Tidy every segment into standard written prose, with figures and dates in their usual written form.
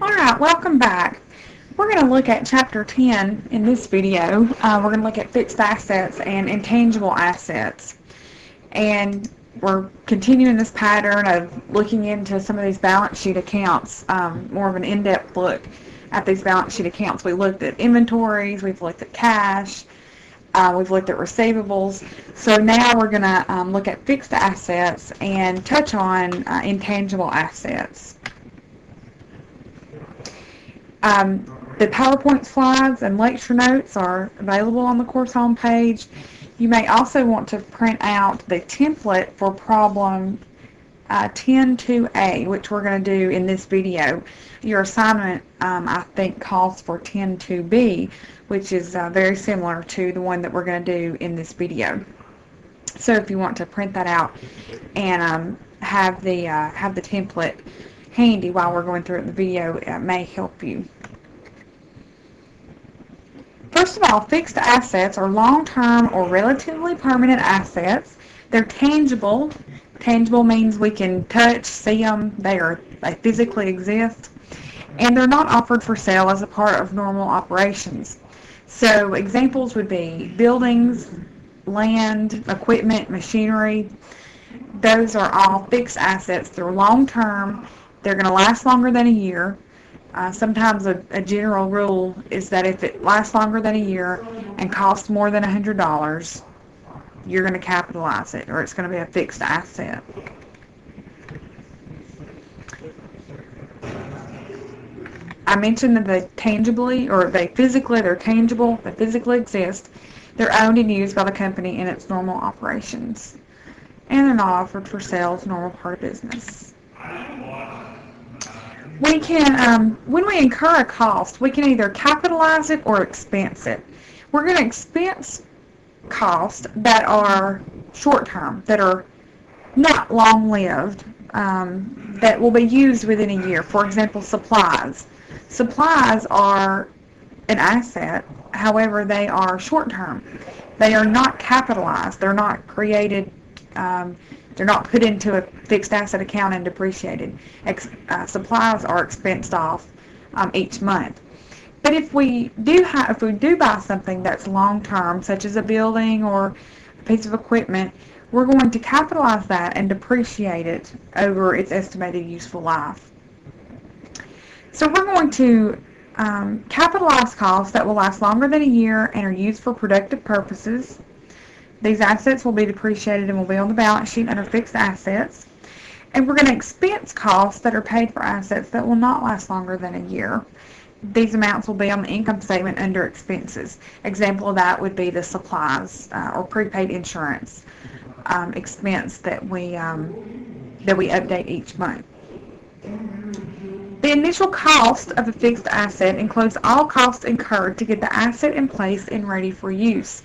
Alright, welcome back. We're going to look at Chapter 10 in this video. We're going to look at fixed assets and intangible assets. And we're continuing this pattern of looking into some of these balance sheet accounts, more of an in-depth look at these balance sheet accounts. We looked at inventories, we've looked at cash, we've looked at receivables. So now we're going to look at fixed assets and touch on intangible assets. The PowerPoint slides and lecture notes are available on the course homepage. You may also want to print out the template for problem 10.2a, which we're going to do in this video. Your assignment, I think, calls for 10.2b, which is very similar to the one that we're going to do in this video. So if you want to print that out and have the template handy while we're going through it in the video, it may help you. First of all, fixed assets are long-term or relatively permanent assets. They're tangible. Tangible means we can touch, see them, they physically exist, and they're not offered for sale as a part of normal operations. So examples would be buildings, land, equipment, machinery. Those are all fixed assets. They're long-term. They're going to last longer than a year. Sometimes a general rule is that if it lasts longer than a year and costs more than $100, you're going to capitalize it, or it's going to be a fixed asset. I mentioned that they're tangible, they physically exist. They're owned and used by the company in its normal operations. And they're not offered for sale as a normal part of business. We can, when we incur a cost, we can either capitalize it or expense it. We're going to expense costs that are short-term, that are not long-lived, that will be used within a year. For example, supplies. Supplies are an asset, however, they are short-term. They are not capitalized. They're not created. They're not put into a fixed asset account and depreciated. Supplies are expensed off each month. But if we do buy something that's long-term, such as a building or a piece of equipment, we're going to capitalize that and depreciate it over its estimated useful life. So we're going to capitalize costs that will last longer than a year and are used for productive purposes. These assets will be depreciated and will be on the balance sheet under fixed assets. And we're going to expense costs that are paid for assets that will not last longer than a year. These amounts will be on the income statement under expenses. Example of that would be the supplies or prepaid insurance expense that we update each month. The initial cost of a fixed asset includes all costs incurred to get the asset in place and ready for use.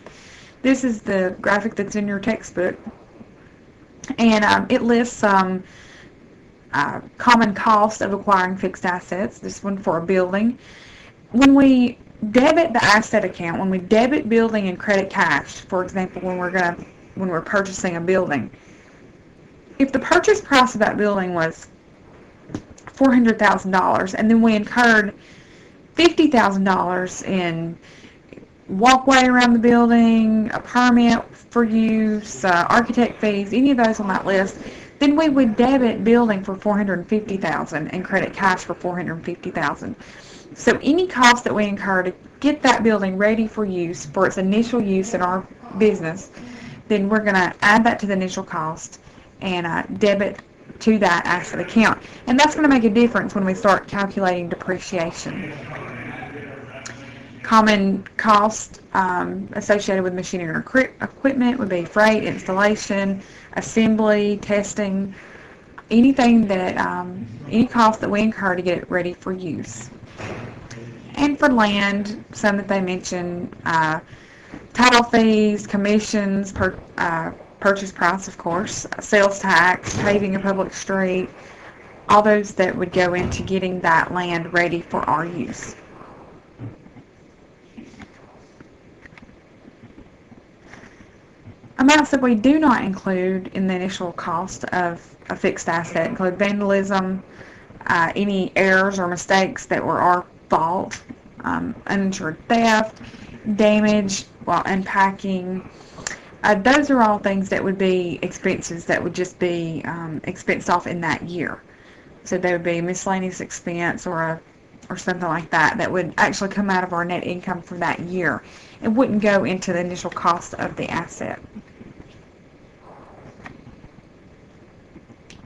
This is the graphic that's in your textbook, and it lists some common costs of acquiring fixed assets. This one for a building. When we debit the asset account, when we debit building and credit cash, for example, when we're purchasing a building, if the purchase price of that building was $400,000, and then we incurred $50,000 in walkway around the building, a permit for use, architect fees, any of those on that list, then we would debit building for $450,000 and credit cash for $450,000. So any cost that we incur to get that building ready for use, for its initial use in our business, then we're going to add that to the initial cost and debit to that asset account. And that's going to make a difference when we start calculating depreciation. Common costs associated with machinery or equipment would be freight, installation, assembly, testing, anything that, any cost that we incur to get it ready for use. And for land, some that they mention, title fees, commissions, purchase price, of course, sales tax, paving a public street, all those that would go into getting that land ready for our use. Amounts that we do not include in the initial cost of a fixed asset include vandalism, any errors or mistakes that were our fault, uninsured theft, damage while unpacking. Those are all things that would be expenses that would just be expensed off in that year. So they would be miscellaneous expense or something like that that would actually come out of our net income for that year. It wouldn't go into the initial cost of the asset.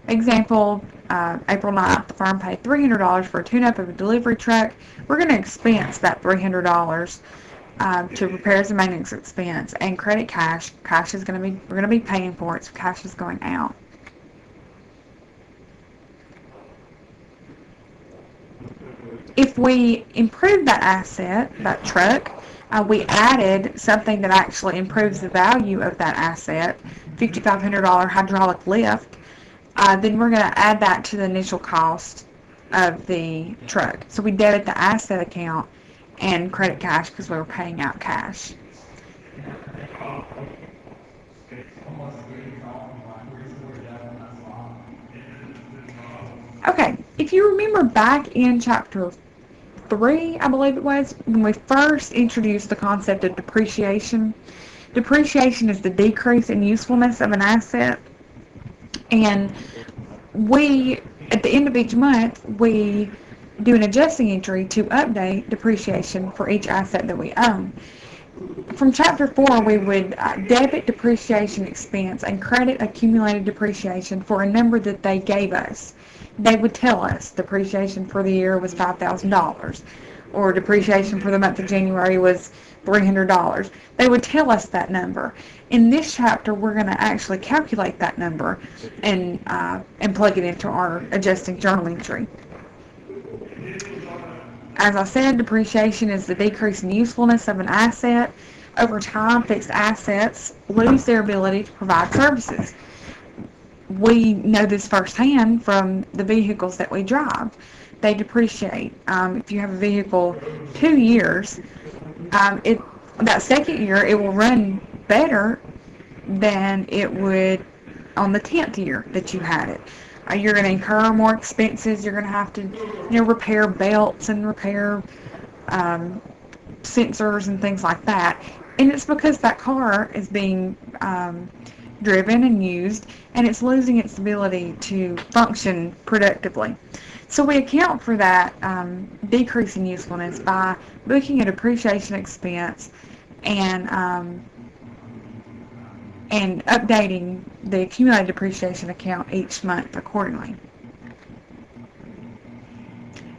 Example, April 9th, the firm paid $300 for a tune-up of a delivery truck. We're going to expense that $300 to repairs and maintenance expense and credit cash. Cash is going to be, we're going to be paying for it, so cash is going out. If we improve that asset, that truck, we added something that actually improves the value of that asset, $5,500 hydraulic lift, then we're going to add that to the initial cost of the truck. So we debit the asset account and credit cash because we were paying out cash. Okay, if you remember back in chapter 3, I believe it was, when we first introduced the concept of depreciation. Depreciation is the decrease in usefulness of an asset, and we, at the end of each month, we do an adjusting entry to update depreciation for each asset that we own. From chapter 4, we would debit depreciation expense and credit accumulated depreciation for a number that they gave us. They would tell us depreciation for the year was $5,000 or depreciation for the month of January was $300. They would tell us that number. In this chapter, we're going to actually calculate that number and plug it into our adjusting journal entry. As I said, depreciation is the decrease in usefulness of an asset. Over time, fixed assets lose their ability to provide services. We know this firsthand from the vehicles that we drive. They depreciate. If you have a vehicle 2 years, that second year it will run better than it would on the 10th year that you had it. You're going to incur more expenses. You're going to have to, repair belts and repair sensors and things like that. And it's because that car is being driven and used, and it's losing its ability to function productively. So we account for that decrease in usefulness by booking a depreciation expense and updating the accumulated depreciation account each month accordingly.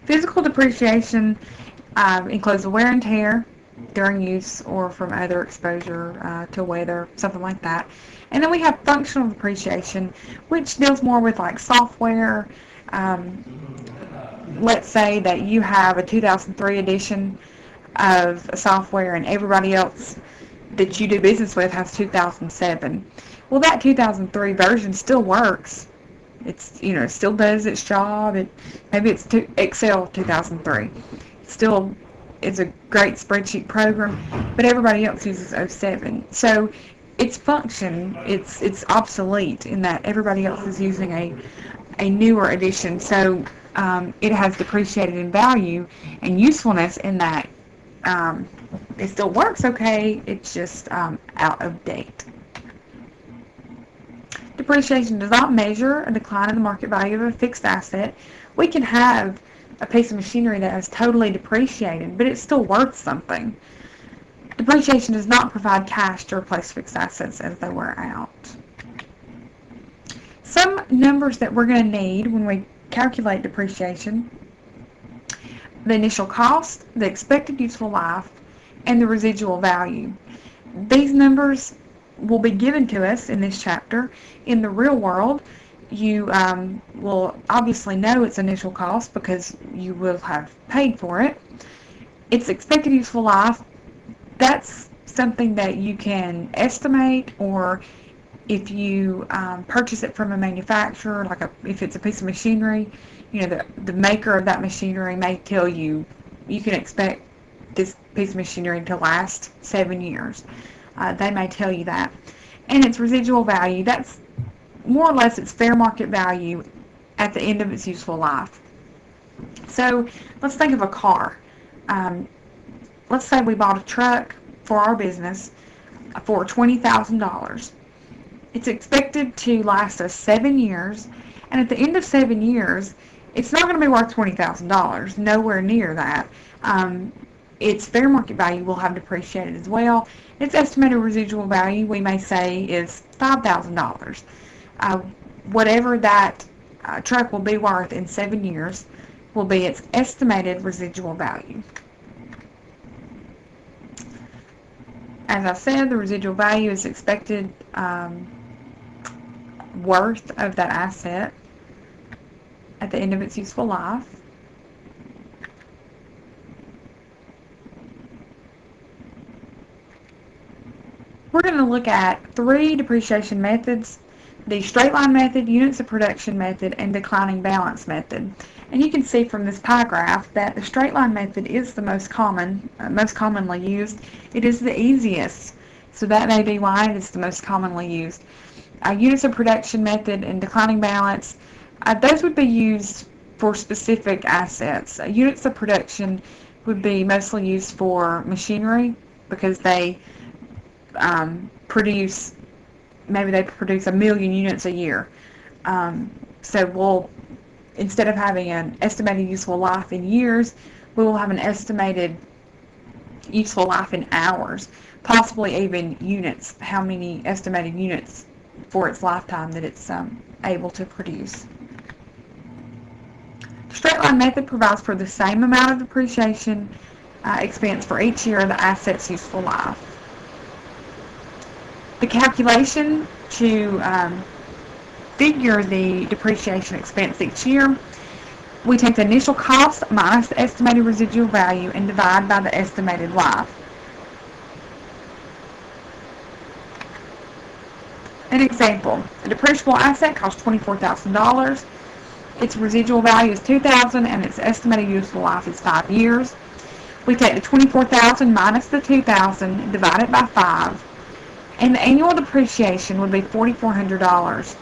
Physical depreciation includes the wear and tear during use or from other exposure to weather, something like that. And then we have functional depreciation, which deals more with like software. Let's say that you have a 2003 edition of software and everybody else that you do business with has 2007. Well, that 2003 version still works. It's, it still does its job. Maybe it's Excel 2003. It's a great spreadsheet program, but everybody else uses 07. So its function, it's obsolete in that everybody else is using a newer edition. So it has depreciated in value and usefulness in that it still works okay, it's just out of date. Depreciation does not measure a decline in the market value of a fixed asset. We can have a piece of machinery that is totally depreciated, but it's still worth something. Depreciation does not provide cash to replace fixed assets as they wear out. Some numbers that we're going to need when we calculate depreciation: the initial cost, the expected useful life, and the residual value. These numbers will be given to us in this chapter. In the real world, you will obviously know its initial cost because you will have paid for it. Its expected useful life, that's something that you can estimate, or if you purchase it from a manufacturer, if it's a piece of machinery, the maker of that machinery may tell you you can expect this piece of machinery to last 7 years. They may tell you that. And its residual value, that's more or less its fair market value at the end of its useful life. So let's think of a car. Um, let's say we bought a truck for our business for $20,000. It's expected to last us 7 years, and at the end of 7 years, it's not going to be worth $20,000. Nowhere near that. Um, its fair market value will have depreciated as well. Its estimated residual value, we may say, is $5,000. Uh, whatever that truck will be worth in 7 years will be its estimated residual value. As I said, the residual value is expected worth of that asset at the end of its useful life. We're going to look at three depreciation methods: the straight line method, units of production method, and declining balance method. And you can see from this pie graph that the straight line method is the most commonly used. It is the easiest, so that may be why it is the most commonly used. Units of production method and declining balance, those would be used for specific assets. Units of production would be mostly used for machinery because they produce, maybe they produce 1,000,000 units a year. So we'll, instead of having an estimated useful life in years, we will have an estimated useful life in hours, possibly even units, how many estimated units for its lifetime that it's able to produce. The straight line method provides for the same amount of depreciation expense for each year of the asset's useful life. The calculation to figure the depreciation expense each year, we take the initial cost minus the estimated residual value and divide by the estimated life. An example: a depreciable asset costs $24,000. Its residual value is $2,000 and its estimated useful life is 5 years. We take the $24,000 minus the $2,000 and divide it by 5, and the annual depreciation would be $4,400.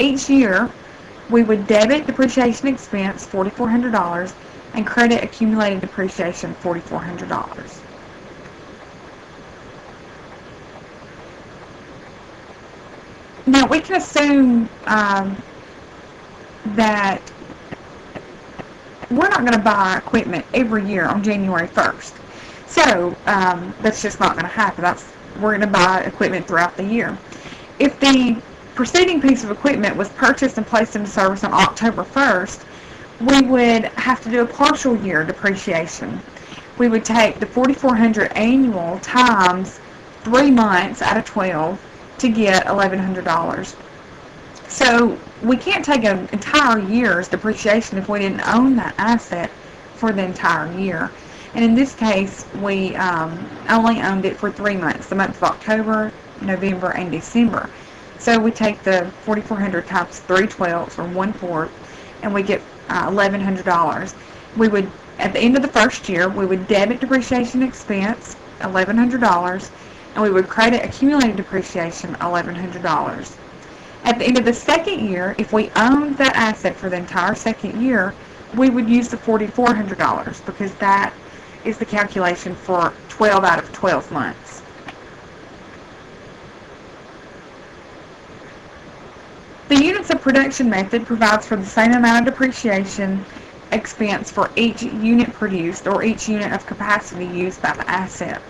Each year, we would debit depreciation expense $4,400 and credit accumulated depreciation $4,400. Now we can assume that we're not going to buy equipment every year on January 1st. So that's just not going to happen. We're going to buy equipment throughout the year. If the preceding piece of equipment was purchased and placed into service on October 1st, we would have to do a partial year depreciation. We would take the $4,400 annual times 3 months out of 12 to get $1,100. So we can't take an entire year's depreciation if we didn't own that asset for the entire year. And in this case, we only owned it for 3 months, the months of October, November, and December. So we take the $4,400 times 3/12, or 1/4, and we get $1,100. We would, at the end of the first year, we would debit depreciation expense, $1,100, and we would credit accumulated depreciation, $1,100. At the end of the second year, if we owned that asset for the entire second year, we would use the $4,400 because that is the calculation for 12 out of 12 months. The units of production method provides for the same amount of depreciation expense for each unit produced or each unit of capacity used by the asset.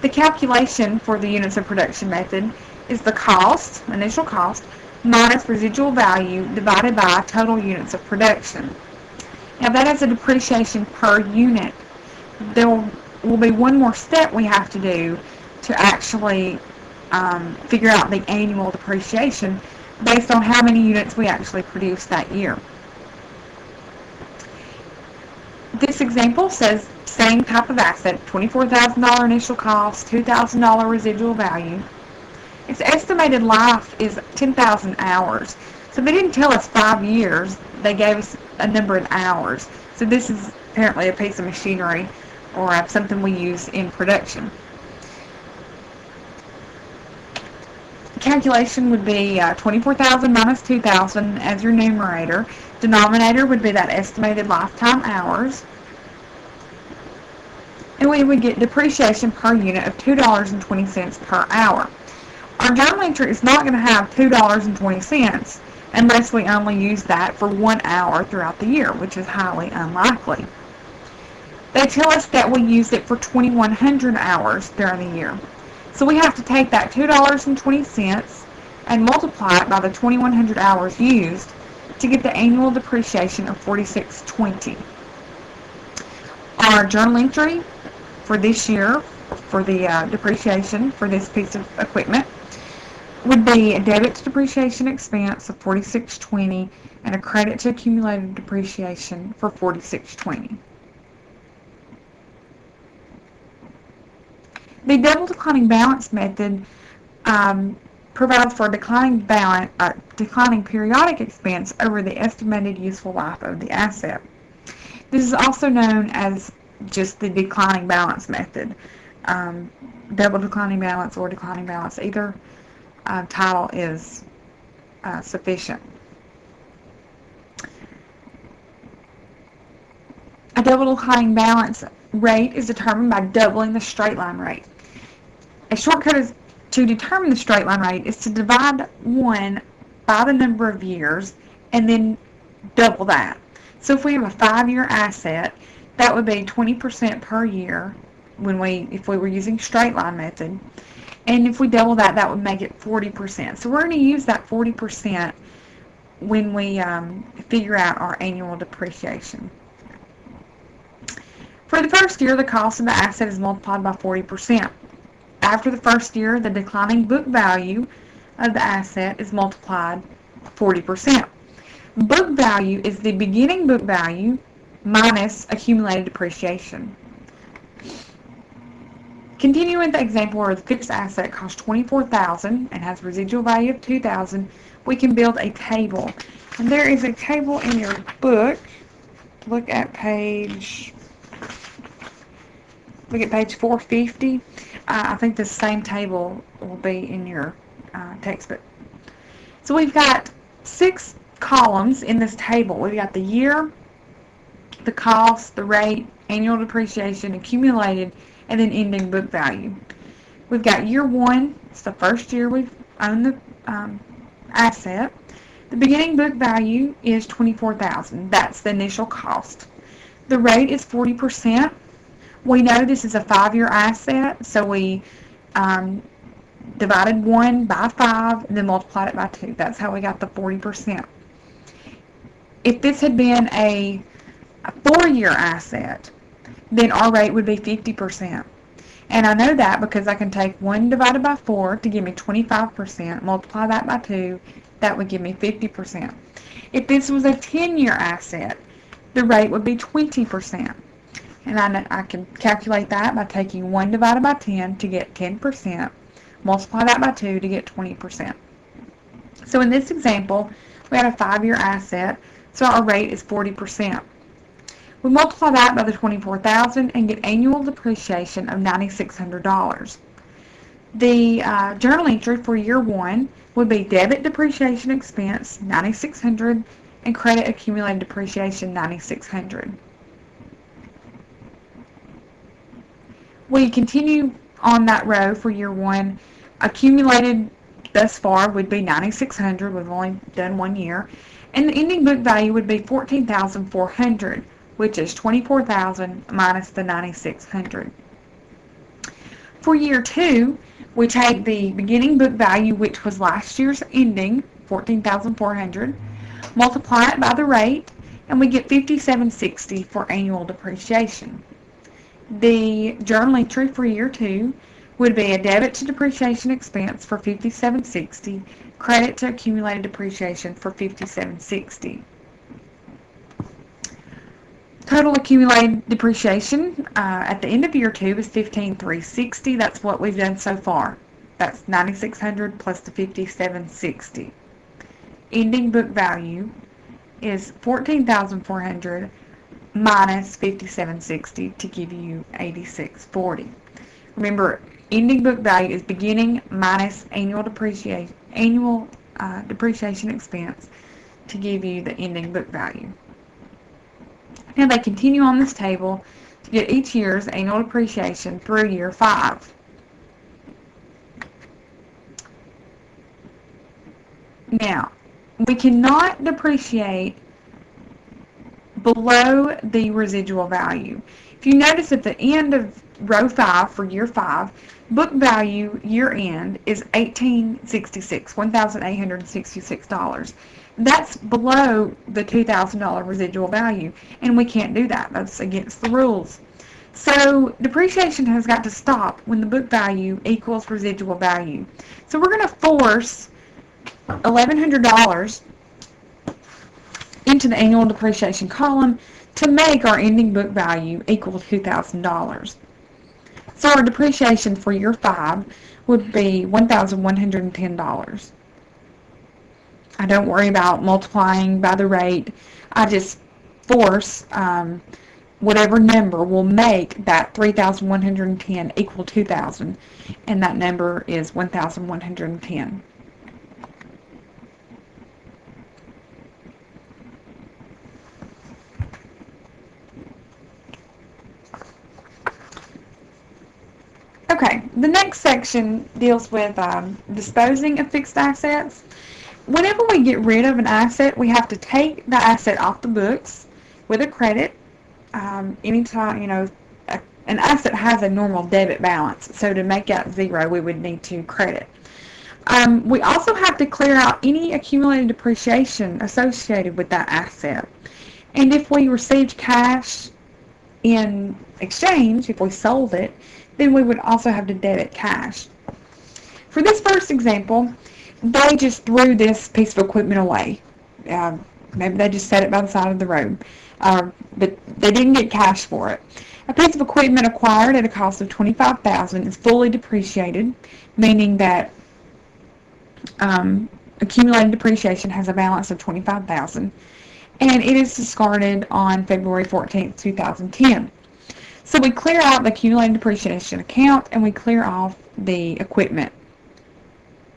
The calculation for the units of production method is the cost, initial cost, minus residual value divided by total units of production. Now that is a depreciation per unit. There will be one more step we have to do to actually figure out the annual depreciation based on how many units we actually produced that year. This example says same type of asset, $24,000 initial cost, $2,000 residual value. Its estimated life is 10,000 hours. So they didn't tell us 5 years, they gave us a number of hours. So this is apparently a piece of machinery or something we use in production. Calculation would be 24,000 minus 2,000 as your numerator Denominator would be that estimated lifetime hours. And we would get depreciation per unit of $2.20 per hour. Our journal entry is not going to have $2.20 unless we only use that for 1 hour throughout the year, which is highly unlikely. They tell us that we use it for 2,100 hours during the year. So we have to take that $2.20 and multiply it by the 2,100 hours used to get the annual depreciation of $46.20. Our journal entry for this year for the depreciation for this piece of equipment would be a debit to depreciation expense of $46.20 and a credit to accumulated depreciation for $46.20. The double declining balance method provides for a declining periodic expense over the estimated useful life of the asset. This is also known as just the declining balance method. Double declining balance or declining balance, either title is sufficient. A double declining balance rate is determined by doubling the straight line rate. A shortcut to determine the straight line rate is to divide 1 by the number of years and then double that. So if we have a 5-year asset, that would be 20% per year if we were using straight line method. And if we double that, that would make it 40%. So we're going to use that 40% when we figure out our annual depreciation. For the first year, the cost of the asset is multiplied by 40%. After the first year, the declining book value of the asset is multiplied 40%. Book value is the beginning book value minus accumulated depreciation. Continuing with the example where the fixed asset costs $24,000 and has residual value of $2,000, we can build a table. And there is a table in your book. Look at page 450. I think the same table will be in your textbook. So we've got 6 columns in this table. We've got the year, the cost, the rate, annual depreciation, accumulated, and then ending book value. We've got year 1. It's the first year we've owned the asset. The beginning book value is $24,000. That's the initial cost. The rate is 40%. We know this is a 5-year asset, so we divided 1 by 5 and then multiplied it by 2. That's how we got the 40%. If this had been a 4-year asset, then our rate would be 50%. And I know that because I can take 1 divided by 4 to give me 25%, multiply that by 2, that would give me 50%. If this was a 10-year asset, the rate would be 20%. And I can calculate that by taking 1 divided by 10 to get 10%, multiply that by 2 to get 20%. So in this example, we had a 5-year asset, so our rate is 40%. We multiply that by the $24,000 and get annual depreciation of $9,600. The journal entry for year 1 would be debit depreciation expense $9,600 and credit accumulated depreciation $9,600. We continue on that row for year 1. Accumulated thus far would be $9,600. We've only done 1 year. And the ending book value would be $14,400, which is $24,000 minus the $9,600. For year 2, we take the beginning book value, which was last year's ending, $14,400, multiply it by the rate, and we get $57.60 for annual depreciation. The journal entry for year 2 would be a debit to depreciation expense for $57.60, credit to accumulated depreciation for $57.60. Total accumulated depreciation at the end of year 2 is $15,360. That's what we've done so far. That's $9,600 plus the $57.60. Ending book value is $14,400 minus $57.60 to give you $86.40. Remember, ending book value is beginning minus annual depreciation expense to give you the ending book value. Now they continue on this table to get each year's annual depreciation through year 5. Now, we cannot depreciate below the residual value. If you notice at the end of row 5 for year 5, book value year end is $1,866. That's below the $2,000 residual value, and we can't do that. That's against the rules. So depreciation has got to stop when the book value equals residual value. So we're going to force $1,100 into the annual depreciation column to make our ending book value equal to $2,000. So our depreciation for year 5 would be $1,110. I don't worry about multiplying by the rate. I just force whatever number will make that 3,110 equal 2,000, and that number is 1,110. Okay, the next section deals with disposing of fixed assets. Whenever we get rid of an asset, we have to take the asset off the books with a credit. Anytime, an asset has a normal debit balance, so to make that zero, we would need to credit. We also have to clear out any accumulated depreciation associated with that asset. And if we received cash in exchange, if we sold it, then we would also have to debit cash. For this first example, they just threw this piece of equipment away. Maybe they just set it by the side of the road, but they didn't get cash for it. A piece of equipment acquired at a cost of $25,000 is fully depreciated, meaning that accumulated depreciation has a balance of $25,000, and it is discarded on February 14th, 2010. So we clear out the accumulated depreciation account and we clear off the equipment.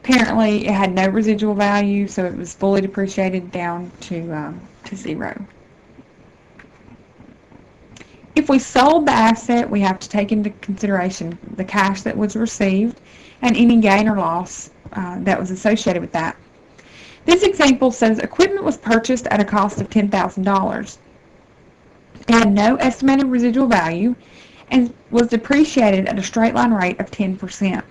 Apparently it had no residual value, so it was fully depreciated down to zero. If we sold the asset, we have to take into consideration the cash that was received and any gain or loss that was associated with that. This example says equipment was purchased at a cost of $10,000. It had no estimated residual value and was depreciated at a straight line rate of 10%.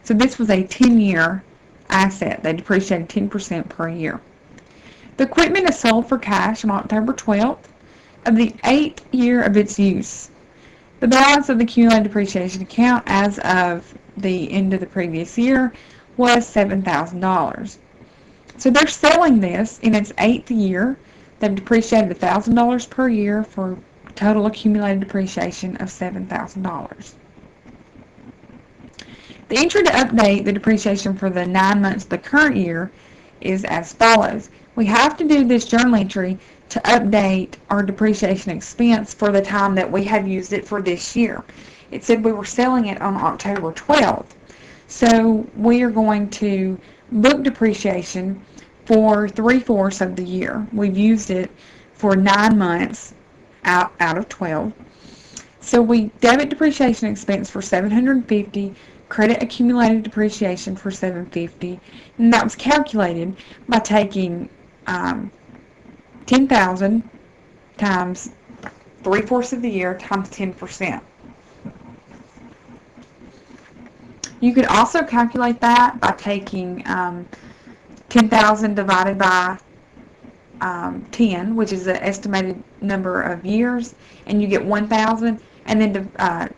So this was a 10-year asset. They depreciated 10% per year. The equipment is sold for cash on October 12th of the 8th year of its use. The balance of the accumulated depreciation account as of the end of the previous year was $7,000. So they're selling this in its 8th year. They've depreciated $1,000 per year for total accumulated depreciation of $7,000. The entry to update the depreciation for the 9 months of the current year is as follows. We have to do this journal entry to update our depreciation expense for the time that we have used it for this year. It said we were selling it on October 12th. So we are going to book depreciation for 3/4 of the year. We've used it for 9 months out of 12. So we debit depreciation expense for $750, credit accumulated depreciation for $750, and that was calculated by taking 10,000 times 3/4 of the year times 10%. You could also calculate that by taking 10,000 divided by 10, which is the estimated number of years, and you get 1,000, and then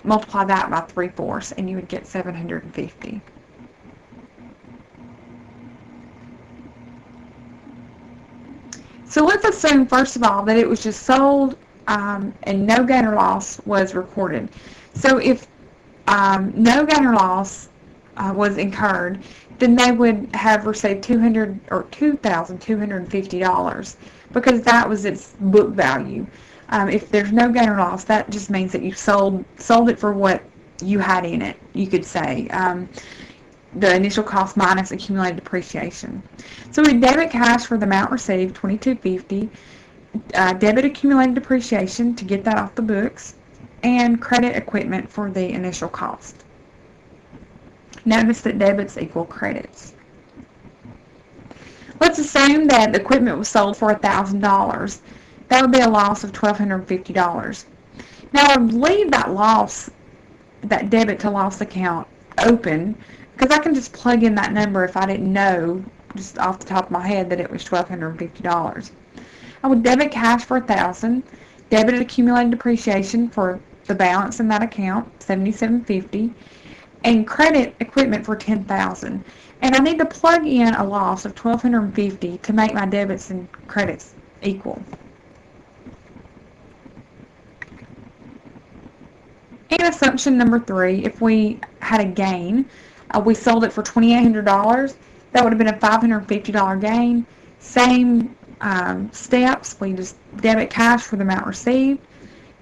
multiply that by 3/4, and you would get 750. So let's assume, first of all, that it was just sold and no gain or loss was recorded. So if no gain or loss was incurred, then they would have received $2,250 because that was its book value. If there's no gain or loss, that just means that you sold it for what you had in it, you could say. the initial cost minus accumulated depreciation. So we debit cash for the amount received, $22.50, debit accumulated depreciation to get that off the books, and credit equipment for the initial cost. Notice that debits equal credits. Let's assume that the equipment was sold for $1,000. That would be a loss of $1,250. Now I would leave that loss, that debit to loss account open, because I can just plug in that number if I didn't know just off the top of my head that it was $1,250. I would debit cash for $1,000, debit accumulated depreciation for the balance in that account, $77.50, and credit equipment for $10,000. And I need to plug in a loss of $1,250 to make my debits and credits equal. And assumption number 3, if we had a gain, we sold it for $2,800, that would have been a $550 gain. Same steps, we just debit cash for the amount received,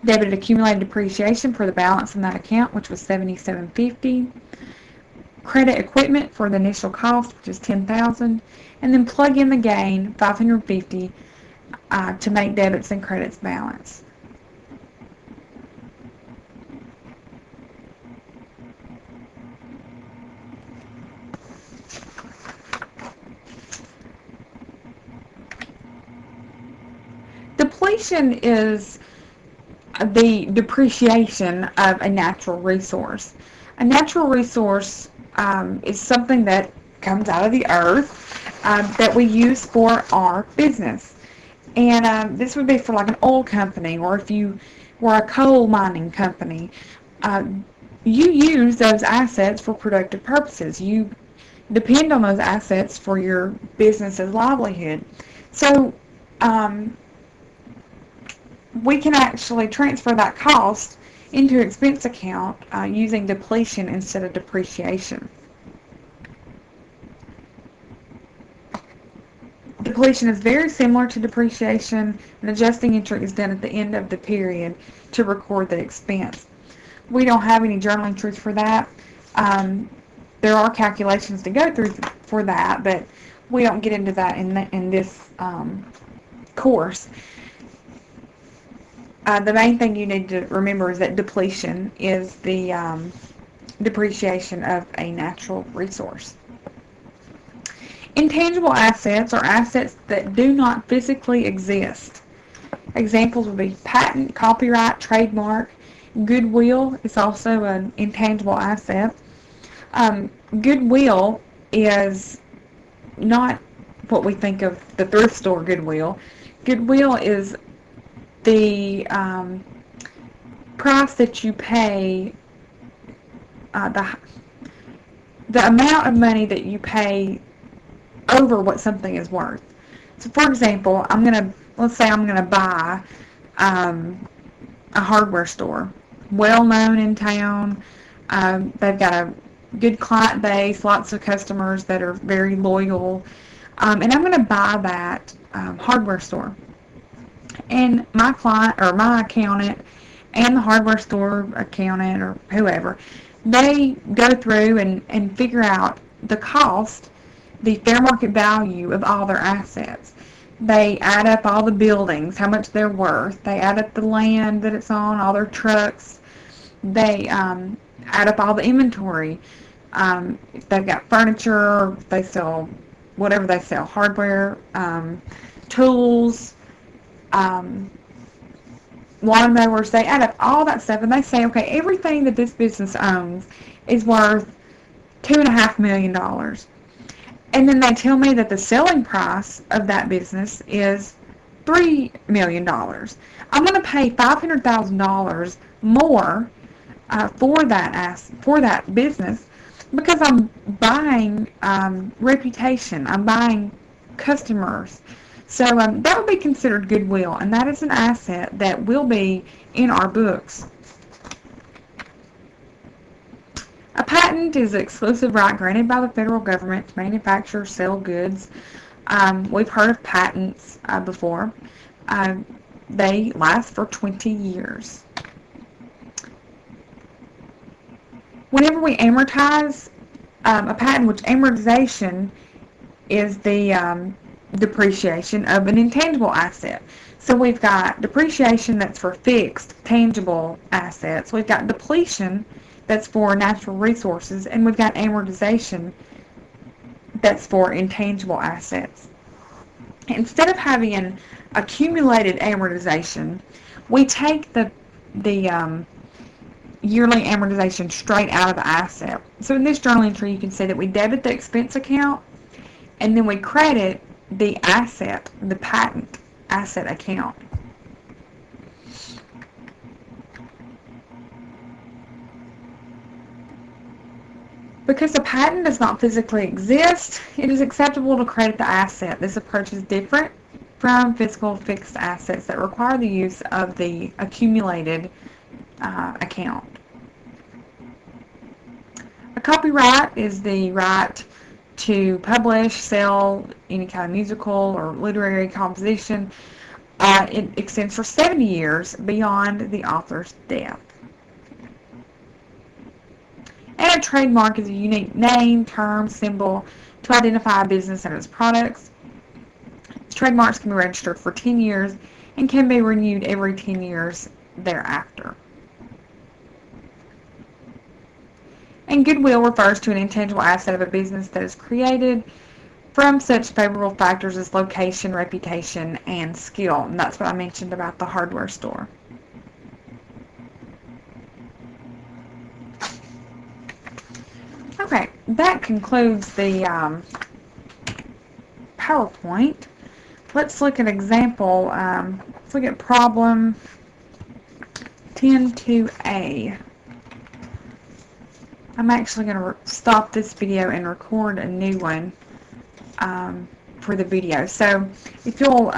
debit accumulated depreciation for the balance in that account, which was $77.50, credit equipment for the initial cost, which is $10,000, and then plug in the gain, $550, to make debits and credits balance. Depletion is the depreciation of a natural resource. A natural resource is something that comes out of the earth that we use for our business. And this would be for like an oil company, or if you were a coal mining company. You use those assets for productive purposes. You depend on those assets for your business's livelihood. So we can actually transfer that cost into expense account using depletion instead of depreciation. Depletion is very similar to depreciation. An adjusting entry is done at the end of the period to record the expense. We don't have any journal entries for that. There are calculations to go through for that, but we don't get into that in this course. The main thing you need to remember is that depletion is the depreciation of a natural resource. Intangible assets are assets that do not physically exist. Examples would be patent, copyright, trademark. Goodwill is also an intangible asset. Goodwill is not what we think of the thrift store goodwill. Goodwill is the price that you pay, the amount of money that you pay over what something is worth. So, for example, let's say I'm gonna buy a hardware store, well known in town. They've got a good client base, lots of customers that are very loyal, and I'm gonna buy that hardware store. And my client or my accountant and the hardware store accountant or whoever, they go through and figure out the cost, the fair market value of all their assets. They add up all the buildings, how much they're worth. They add up the land that it's on, all their trucks. They add up all the inventory. If they've got furniture, they sell whatever they sell, hardware, tools, lawnmowers. They add up all that stuff and they say, okay, everything that this business owns is worth $2.5 million. And then they tell me that the selling price of that business is $3 million. I'm going to pay $500,000 more for that business because I'm buying reputation. I'm buying customers. So that would be considered goodwill, and that is an asset that will be in our books. A patent is an exclusive right granted by the federal government to manufacture or sell goods. We've heard of patents before. They last for 20 years. Whenever we amortize a patent, which amortization is the depreciation of an intangible asset. So we've got depreciation that's for fixed, tangible assets. We've got depletion that's for natural resources. And we've got amortization that's for intangible assets. Instead of having an accumulated amortization, we take the yearly amortization straight out of the asset. So in this journal entry, you can see that we debit the expense account and then we credit the asset, the patent asset account. Because the patent does not physically exist, it is acceptable to credit the asset. This approach is different from physical fixed assets that require the use of the accumulated account. A copyright is the right to publish, sell any kind of musical or literary composition. It extends for 70 years beyond the author's death. And a trademark is a unique name, term, symbol to identify a business and its products. Trademarks can be registered for 10 years and can be renewed every 10 years thereafter. And goodwill refers to an intangible asset of a business that is created from such favorable factors as location, reputation, and skill. And that's what I mentioned about the hardware store. Okay, that concludes the PowerPoint. Let's look at example. Let's look at problem 10-2A. I'm actually going to stop this video and record a new one for the video. So if you'll,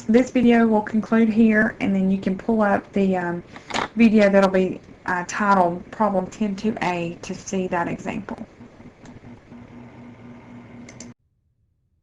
this video will conclude here, and then you can pull up the video that'll be titled Problem 10-2A to see that example.